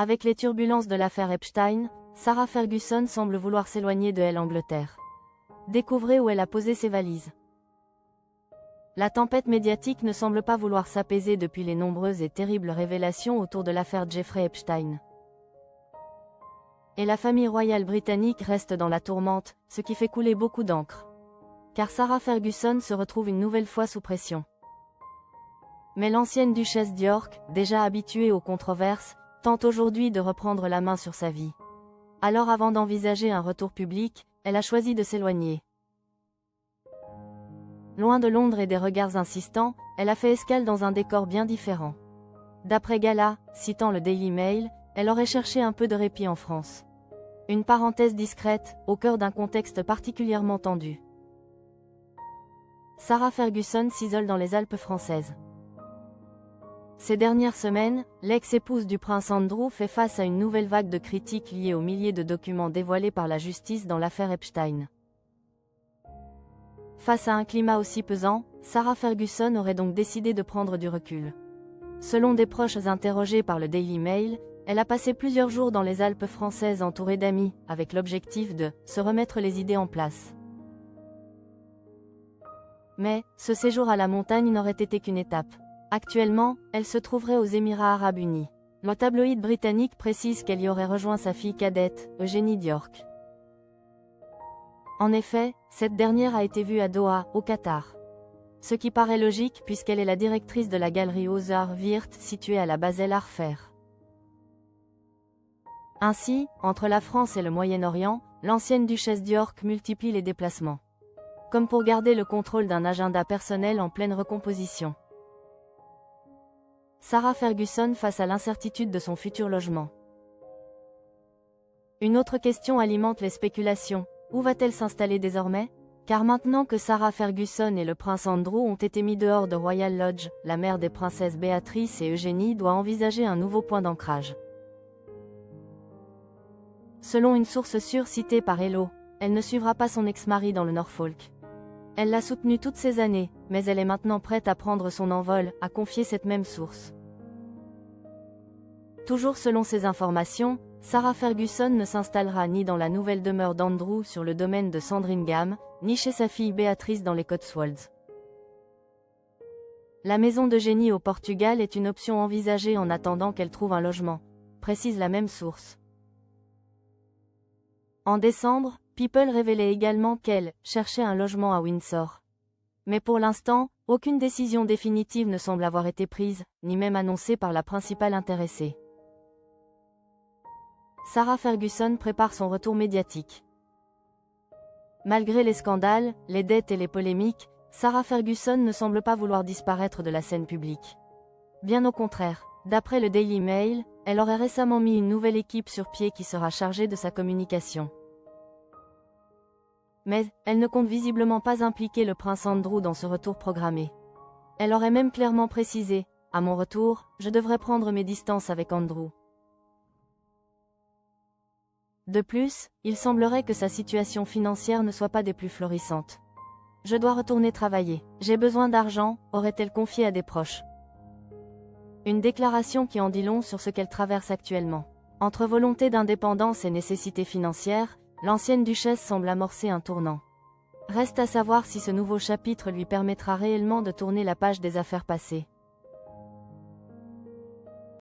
Avec les turbulences de l'affaire Epstein, Sarah Ferguson semble vouloir s'éloigner de Angleterre. Découvrez où elle a posé ses valises. La tempête médiatique ne semble pas vouloir s'apaiser depuis les nombreuses et terribles révélations autour de l'affaire Jeffrey Epstein. Et la famille royale britannique reste dans la tourmente, ce qui fait couler beaucoup d'encre. Car Sarah Ferguson se retrouve une nouvelle fois sous pression. Mais l'ancienne duchesse d'York, déjà habituée aux controverses, tente aujourd'hui de reprendre la main sur sa vie. Alors avant d'envisager un retour public, elle a choisi de s'éloigner. Loin de Londres et des regards insistants, elle a fait escale dans un décor bien différent. D'après Gala, citant le Daily Mail, elle aurait cherché un peu de répit en France. Une parenthèse discrète, au cœur d'un contexte particulièrement tendu. Sarah Ferguson s'isole dans les Alpes françaises. Ces dernières semaines, l'ex-épouse du prince Andrew fait face à une nouvelle vague de critiques liées aux milliers de documents dévoilés par la justice dans l'affaire Epstein. Face à un climat aussi pesant, Sarah Ferguson aurait donc décidé de prendre du recul. Selon des proches interrogés par le Daily Mail, elle a passé plusieurs jours dans les Alpes françaises entourée d'amis, avec l'objectif de se remettre les idées en place. Mais, ce séjour à la montagne n'aurait été qu'une étape. Actuellement, elle se trouverait aux Émirats Arabes Unis. Le tabloïd britannique précise qu'elle y aurait rejoint sa fille cadette, Eugénie d'York. En effet, cette dernière a été vue à Doha, au Qatar. Ce qui paraît logique puisqu'elle est la directrice de la galerie Ozar Wirth située à la Basel Art Fair. Ainsi, entre la France et le Moyen-Orient, l'ancienne duchesse d'York multiplie les déplacements. Comme pour garder le contrôle d'un agenda personnel en pleine recomposition. Sarah Ferguson face à l'incertitude de son futur logement. Une autre question alimente les spéculations. Où va-t-elle s'installer désormais? Car maintenant que Sarah Ferguson et le prince Andrew ont été mis dehors de Royal Lodge, la mère des princesses Béatrice et Eugénie doit envisager un nouveau point d'ancrage. Selon une source sûre citée par Hello, elle ne suivra pas son ex-mari dans le Norfolk. Elle l'a soutenu toutes ces années, mais elle est maintenant prête à prendre son envol, a confié cette même source. Toujours selon ces informations, Sarah Ferguson ne s'installera ni dans la nouvelle demeure d'Andrew sur le domaine de Sandringham, ni chez sa fille Béatrice dans les Cotswolds. La maison d'Eugénie au Portugal est une option envisagée en attendant qu'elle trouve un logement, précise la même source. En décembre, People révélait également qu'elle cherchait un logement à Windsor. Mais pour l'instant, aucune décision définitive ne semble avoir été prise, ni même annoncée par la principale intéressée. Sarah Ferguson prépare son retour médiatique. Malgré les scandales, les dettes et les polémiques, Sarah Ferguson ne semble pas vouloir disparaître de la scène publique. Bien au contraire, d'après le Daily Mail, elle aurait récemment mis une nouvelle équipe sur pied qui sera chargée de sa communication. Mais, elle ne compte visiblement pas impliquer le prince Andrew dans ce retour programmé. Elle aurait même clairement précisé, « À mon retour, je devrais prendre mes distances avec Andrew ». De plus, il semblerait que sa situation financière ne soit pas des plus florissantes. « Je dois retourner travailler. J'ai besoin d'argent », aurait-elle confié à des proches. Une déclaration qui en dit long sur ce qu'elle traverse actuellement. Entre volonté d'indépendance et nécessité financière, l'ancienne duchesse semble amorcer un tournant. Reste à savoir si ce nouveau chapitre lui permettra réellement de tourner la page des affaires passées.